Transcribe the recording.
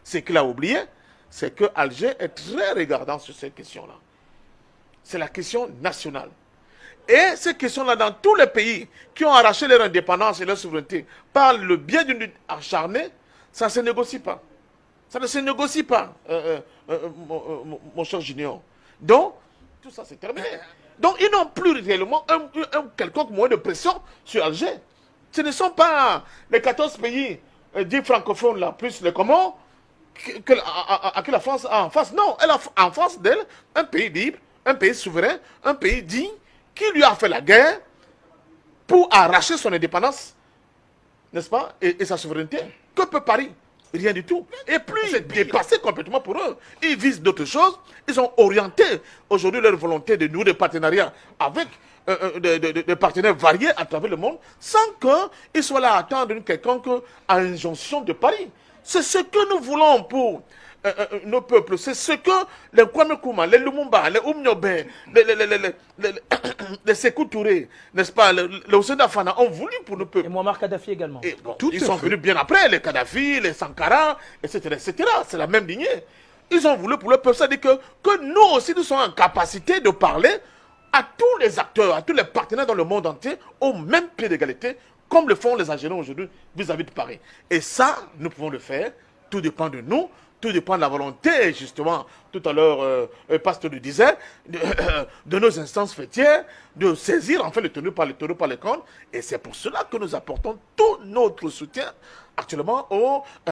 Ce qu'il a oublié, c'est que Alger est très regardant sur cette question-là. C'est la question nationale. Et ces questions-là, dans tous les pays qui ont arraché leur indépendance et leur souveraineté par le biais d'une lutte acharnée, ça ne se négocie pas. Ça ne se négocie pas, mon cher Junior. Donc, tout ça, c'est terminé. Donc, ils n'ont plus réellement un quelconque moyen de pression sur Alger. Ce ne sont pas les 14 pays dits francophones, là, plus les Comores, que la France a en face. Non, elle a en face d'elle un pays libre, un pays souverain, un pays digne, qui lui a fait la guerre pour arracher son indépendance, n'est-ce pas, et sa souveraineté. Que peut Paris? Rien du tout. Et puis, c'est dépassé complètement pour eux. Ils visent d'autres choses. Ils ont orienté aujourd'hui leur volonté de nouer des partenariats avec des partenaires variés à travers le monde, sans qu'ils soient là à attendre une quelconque injonction de Paris. C'est ce que nous voulons pour nos peuples. C'est ce que les Kwame Nkrumah, les Lumumba, les Oumniobé, les Sékou Touré, n'est-ce pas, les Hussein Dafana ont voulu pour nos peuples. Et Muammar Kadhafi également. Et bon, ils sont venus bien après, les Kadhafi, les Sankara, etc. etc. C'est la même lignée. Ils ont voulu pour le peuple. Ça dit que nous aussi, nous sommes en capacité de parler à tous les acteurs, à tous les partenaires dans le monde entier, au même pied d'égalité, comme le font les Algériens aujourd'hui vis-à-vis de Paris. Et ça, nous pouvons le faire. Tout dépend de nous. Tout dépend de la volonté, justement, tout à l'heure, Pasteur le disait, de nos instances fêtières, de saisir, en fait, le tenu par les cornes. Et c'est pour cela que nous apportons tout notre soutien actuellement